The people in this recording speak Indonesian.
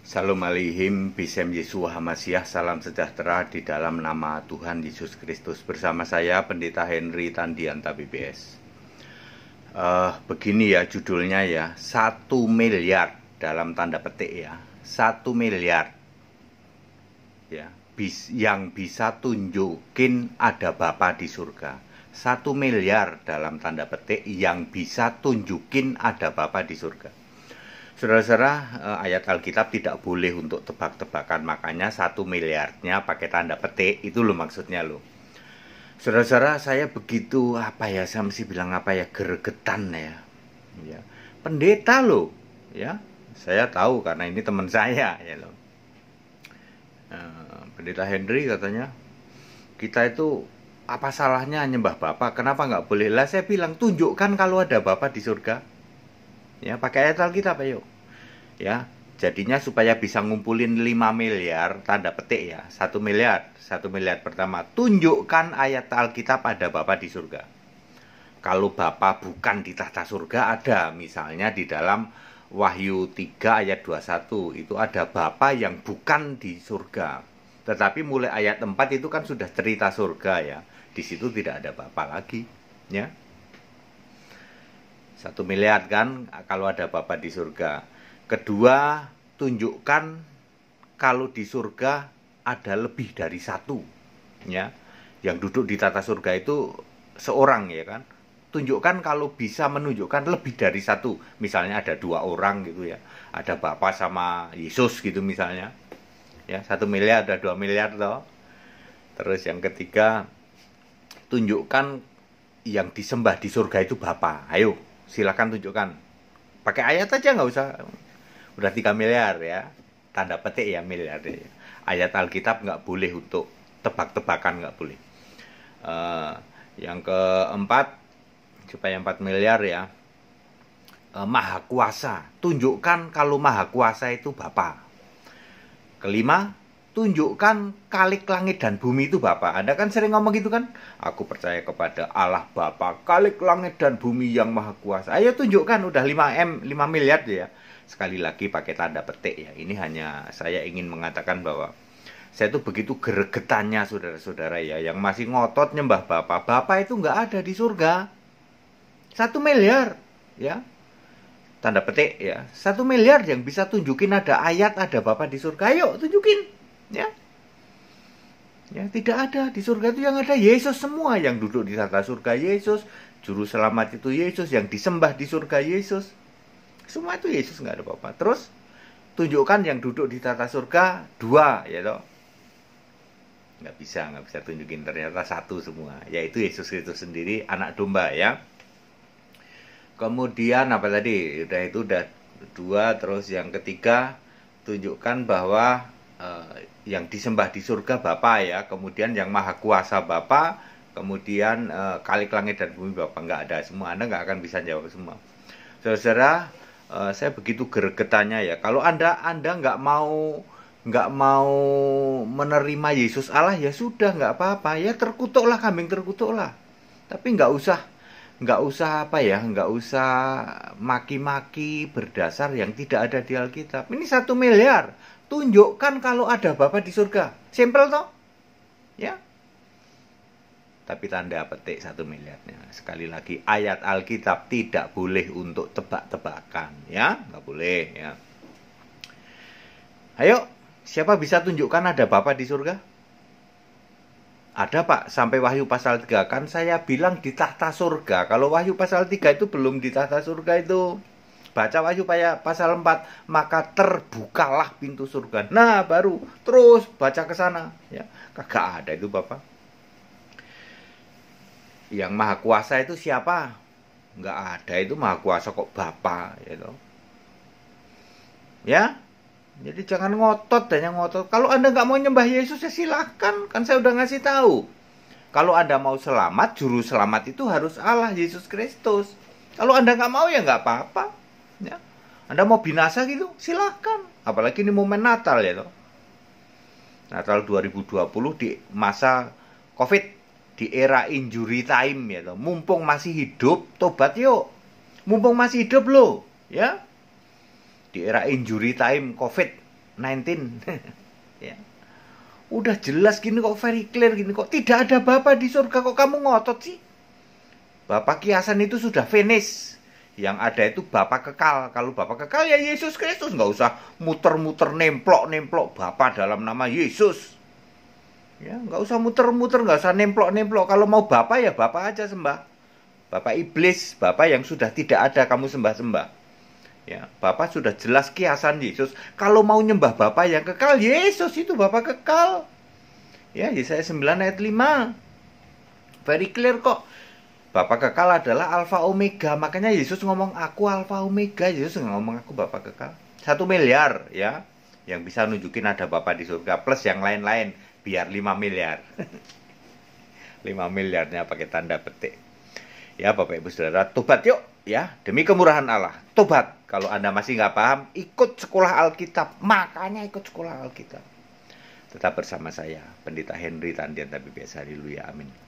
Salam alaihim, Bisem Yesua Hamasiah, salam sejahtera di dalam nama Tuhan Yesus Kristus. Bersama saya Pendeta Henry Tandianta BBS. Begini ya judulnya ya, 1 miliar dalam tanda petik ya, 1 miliar ya, yang bisa tunjukin ada Bapa di surga. 1 miliar dalam tanda petik yang bisa tunjukin ada Bapa di surga. Saudara-saudara, ayat Alkitab tidak boleh untuk tebak-tebakan, makanya 1 miliarnya pakai tanda petik, itu loh maksudnya loh. Saudara-saudara, saya begitu, saya mesti bilang gregetan ya. Pendeta loh, ya. Saya tahu karena ini teman saya ya loh. Pendeta Henry katanya, kita itu apa salahnya nyembah Bapa, kenapa nggak boleh? Lah saya bilang, tunjukkan kalau ada Bapa di surga. Ya, pakai ayat Alkitab ayo. Ya, jadinya supaya bisa ngumpulin 5 miliar tanda petik ya, 1 miliar pertama, tunjukkan ayat Alkitab ada Bapa di surga. Kalau Bapa bukan di tahta surga, ada misalnya di dalam Wahyu 3 ayat 21 itu ada Bapa yang bukan di surga. Tetapi mulai ayat 4 itu kan sudah cerita surga ya. Di situ tidak ada Bapa lagi, ya. 1 miliar kan kalau ada Bapa di surga. Kedua, tunjukkan kalau di surga ada lebih dari 1 ya. Yang duduk di tata surga itu seorang ya kan. Tunjukkan kalau bisa menunjukkan lebih dari 1. Misalnya ada 2 orang gitu ya. Ada Bapa sama Yesus gitu misalnya. Ya, 1 miliar ada 2 miliar toh. Terus yang ketiga, tunjukkan yang disembah di surga itu Bapa. Ayo, silakan tunjukkan. Pakai ayat aja nggak usah. Udah 3 miliar ya. Tanda petik ya miliar ya. Ayat Alkitab nggak boleh untuk tebak-tebakan, nggak boleh. Yang keempat, supaya 4 miliar ya. Maha kuasa. Tunjukkan kalau maha kuasa itu Bapa. Kelima, tunjukkan Khalik langit dan bumi itu Bapa. Anda kan sering ngomong gitu kan? Aku percaya kepada Allah Bapa, Khalik langit dan bumi yang maha kuasa. Ayo tunjukkan, udah 5 miliar ya. Sekali lagi pakai tanda petik ya. Ini hanya saya ingin mengatakan bahwa saya tuh begitu gregetannya saudara-saudara ya, yang masih ngotot nyembah Bapa. Bapa itu nggak ada di surga. 1 miliar ya. Tanda petik ya. 1 miliar yang bisa tunjukin ada ayat ada Bapa di surga. Ayo tunjukin ya. Ya, tidak ada di surga itu, yang ada Yesus semua, yang duduk di tata surga Yesus, juru selamat itu Yesus, yang disembah di surga Yesus. Semua itu Yesus, nggak ada Bapa. Terus tunjukkan yang duduk di tata surga 2 ya toh. Nggak bisa tunjukin, ternyata 1 semua, yaitu Yesus Kristus sendiri, anak domba ya. Kemudian apa tadi? Udah 2, terus yang ketiga tunjukkan bahwa yang disembah di surga Bapa ya, kemudian yang maha kuasa Bapa, kemudian Khalik langit dan bumi Bapa. Nggak ada semua, Anda nggak akan bisa jawab semua. Saudara, saya begitu gregetannya ya. Kalau Anda nggak mau menerima Yesus Allah, ya sudah, nggak apa-apa ya, terkutuklah kambing, terkutuklah. Tapi nggak usah maki-maki berdasar yang tidak ada di Alkitab. Ini 1 miliar. Tunjukkan kalau ada Bapa di surga. Simple toh? Ya. Tapi tanda petik 1 miliarnya. Sekali lagi, ayat Alkitab tidak boleh untuk tebak-tebakan. Ya, nggak boleh ya. Ayo, siapa bisa tunjukkan ada Bapa di surga? Ada Pak, sampai Wahyu pasal 3. Kan saya bilang di tahta surga. Kalau Wahyu pasal 3 itu belum di tahta surga itu. Baca Wahyu pasal 4, maka terbukalah pintu surga. Nah, baru terus baca ke sana ya. Kagak ada itu Bapak. Yang maha kuasa itu siapa? Nggak ada itu maha kuasa kok Bapa ya toh. Ya. Jadi jangan ngotot. Kalau Anda nggak mau nyembah Yesus ya silahkan. Kan saya udah ngasih tahu. Kalau Anda mau selamat, juru selamat itu harus Allah, Yesus Kristus. Kalau Anda nggak mau ya nggak apa-apa. Ya. Anda mau binasa gitu, silahkan. Apalagi ini momen Natal ya toh. Natal 2020 di masa COVID, di era injury time ya toh. Mumpung masih hidup, tobat yuk. Mumpung masih hidup loh, ya. Di era injury time COVID, Ya. Udah jelas gini kok, very clear gini kok. Tidak ada Bapa di surga, kok kamu ngotot sih? Bapa kiasan itu sudah finish. Yang ada itu Bapa kekal. Kalau Bapa kekal ya Yesus Kristus. Nggak usah muter-muter nemplok-nemplok Bapa dalam nama Yesus. Ya, nggak usah muter-muter, nggak usah nemplok-nemplok. Kalau mau Bapa ya Bapa aja sembah. Bapa iblis, Bapa yang sudah tidak ada kamu sembah-sembah. Ya, Bapa sudah jelas kiasan Yesus. Kalau mau nyembah Bapa yang kekal, Yesus itu Bapa kekal. Ya, Yesaya 9 ayat 5. Very clear kok. Bapa kekal adalah Alfa Omega. Makanya Yesus ngomong aku Alfa Omega. Yesus ngomong aku Bapa kekal. 1 miliar ya, yang bisa nunjukin ada Bapa di surga. Plus yang lain-lain. Biar 5 miliar. 5 miliarnya pakai tanda petik. Ya Bapak Ibu Saudara, tobat yuk ya, demi kemurahan Allah. Tobat. Kalau Anda masih nggak paham, ikut sekolah Alkitab. Makanya ikut sekolah Alkitab. Tetap bersama saya, Pendeta Henry Tandian Tapi Biasa. Haleluya, amin.